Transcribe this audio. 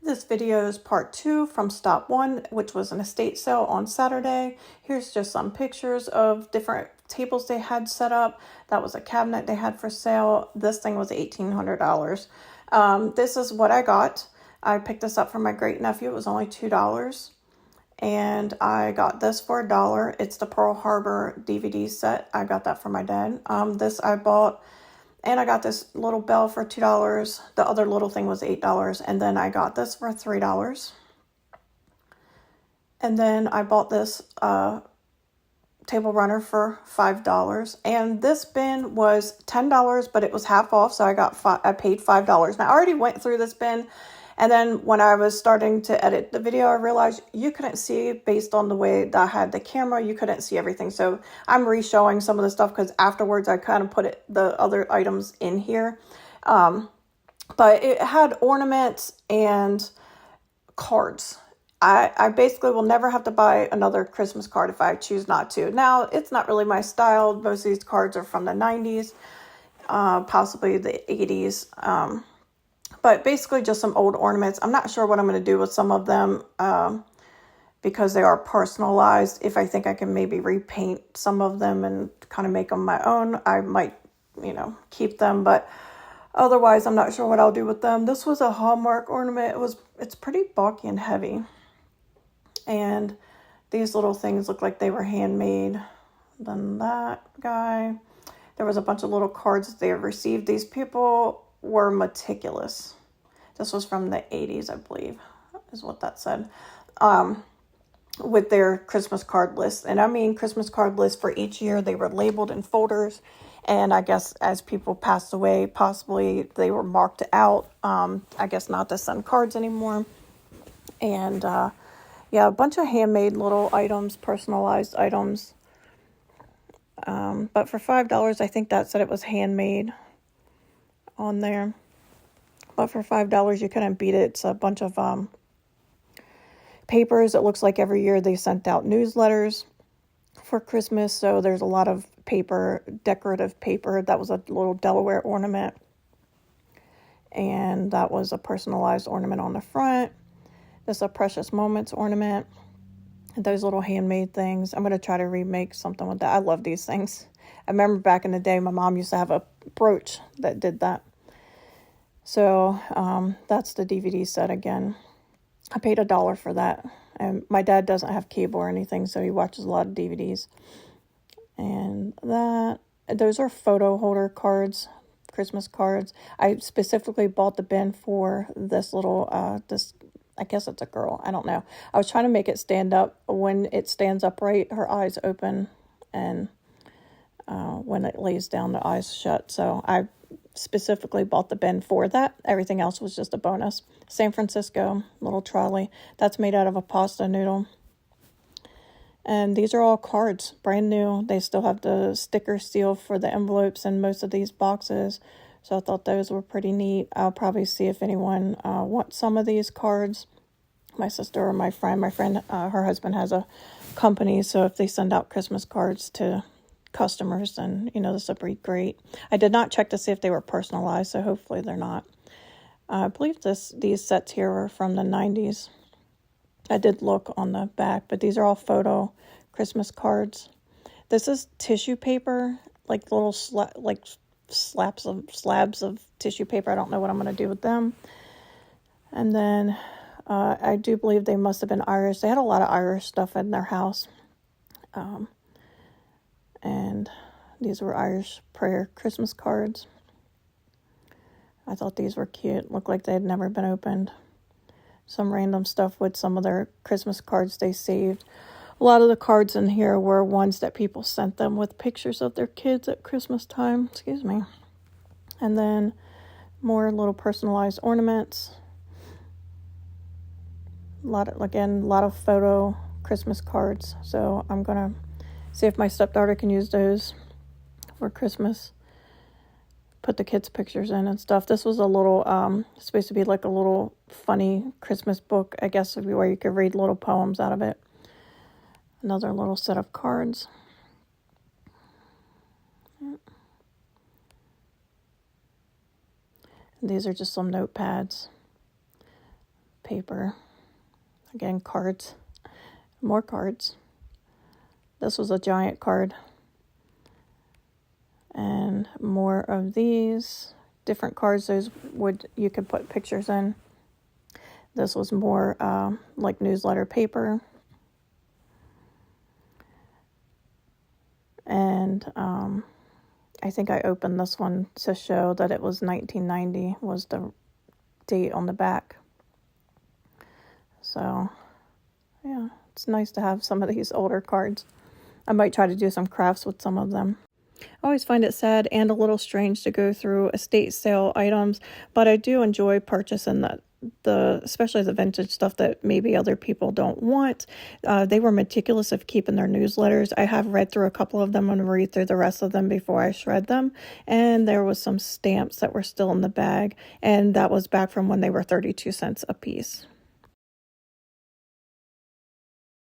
This video is part 2 from stop 1, which was an estate sale on Saturday. Here's just some pictures of different tables they had set up. That was a cabinet they had for sale. This thing was $1,800. This is what I got. I picked this up from my great nephew. It was only $2. And I got this for $1. It's the Pearl Harbor DVD set. I got that for my dad. This I bought. And I got this little bell for $2. The other little thing was $8. And then I got this for $3. And then I bought this table runner for $5. And this bin was $10, but it was half off. So I paid $5. Now I already went through this bin. And then when I was starting to edit the video, I realized you couldn't see, based on the way that I had the camera, you couldn't see everything. So I'm re-showing some of the stuff because afterwards I kind of put the other items in here. But it had ornaments and cards. I basically will never have to buy another Christmas card if I choose not to. Now, it's not really my style. Most of these cards are from the 90s, possibly the 80s. But basically just some old ornaments. I'm not sure what I'm going to do with some of them because they are personalized. If I think I can maybe repaint some of them and kind of make them my own, I might, keep them. But otherwise, I'm not sure what I'll do with them. This was a Hallmark ornament. It's pretty bulky and heavy. And these little things look like they were handmade. Then that guy. There was a bunch of little cards that they had received. These people were meticulous. This was from the 80s, I believe, is what that said, with their Christmas card list. And I mean Christmas card list for each year. They were labeled in folders. And I guess as people passed away, possibly they were marked out. I guess not to send cards anymore. And a bunch of handmade little items, personalized items. But for $5, I think that said it was handmade on there. But for $5, you couldn't beat it. It's a bunch of papers. It looks like every year they sent out newsletters for Christmas. So there's a lot of paper, decorative paper. That was a little Delaware ornament. And that was a personalized ornament on the front. This is a Precious Moments ornament. And those little handmade things. I'm going to try to remake something with that. I love these things. I remember back in the day, my mom used to have a brooch that did that. So that's the DVD set again. I paid $1 for that. And my dad doesn't have cable or anything, so he watches a lot of DVDs. And those are photo holder cards, Christmas cards. I specifically bought the bin for this little, I guess it's a girl. I don't know. I was trying to make it stand up. When it stands upright, her eyes open, and when it lays down, the eyes shut. So I specifically bought the bin for that. Everything else was just a bonus. San Francisco, little trolley. That's made out of a pasta noodle. And these are all cards, brand new. They still have the sticker seal for the envelopes in most of these boxes. So I thought those were pretty neat. I'll probably see if anyone wants some of these cards. My sister or my friend, her husband has a company. So if they send out Christmas cards to customers, then this would be great. I did not check to see if they were personalized, so hopefully they're not. I believe these sets here were from the 90s. I did look on the back, but these are all photo Christmas cards. This is tissue paper, like little slabs of tissue paper. I don't know what I'm going to do with them. And then I do believe they must have been Irish. They had a lot of Irish stuff in their house. And these were Irish prayer Christmas cards. I thought these were cute. Looked like they had never been opened. Some random stuff with some of their Christmas cards they saved. A lot of the cards in here were ones that people sent them with pictures of their kids at Christmas time. Excuse me. And then more little personalized ornaments. A lot of photo Christmas cards. So I'm going to see if my stepdaughter can use those for Christmas. Put the kids' pictures in and stuff. This was a little, supposed to be like a little funny Christmas book, I guess, where you could read little poems out of it. Another little set of cards. These are just some notepads. paper. Again, cards. More cards. This was a giant card. And more of these different cards. Those you could put pictures in. This was more like newsletter paper. And I think I opened this one to show that it was 1990 was the date on the back. So, yeah, it's nice to have some of these older cards. I might try to do some crafts with some of them. I always find it sad and a little strange to go through estate sale items, but I do enjoy purchasing especially the vintage stuff that maybe other people don't want. They were meticulous of keeping their newsletters. I have read through a couple of them and read through the rest of them before I shred them. And there was some stamps that were still in the bag, and that was back from when they were 32 cents a piece.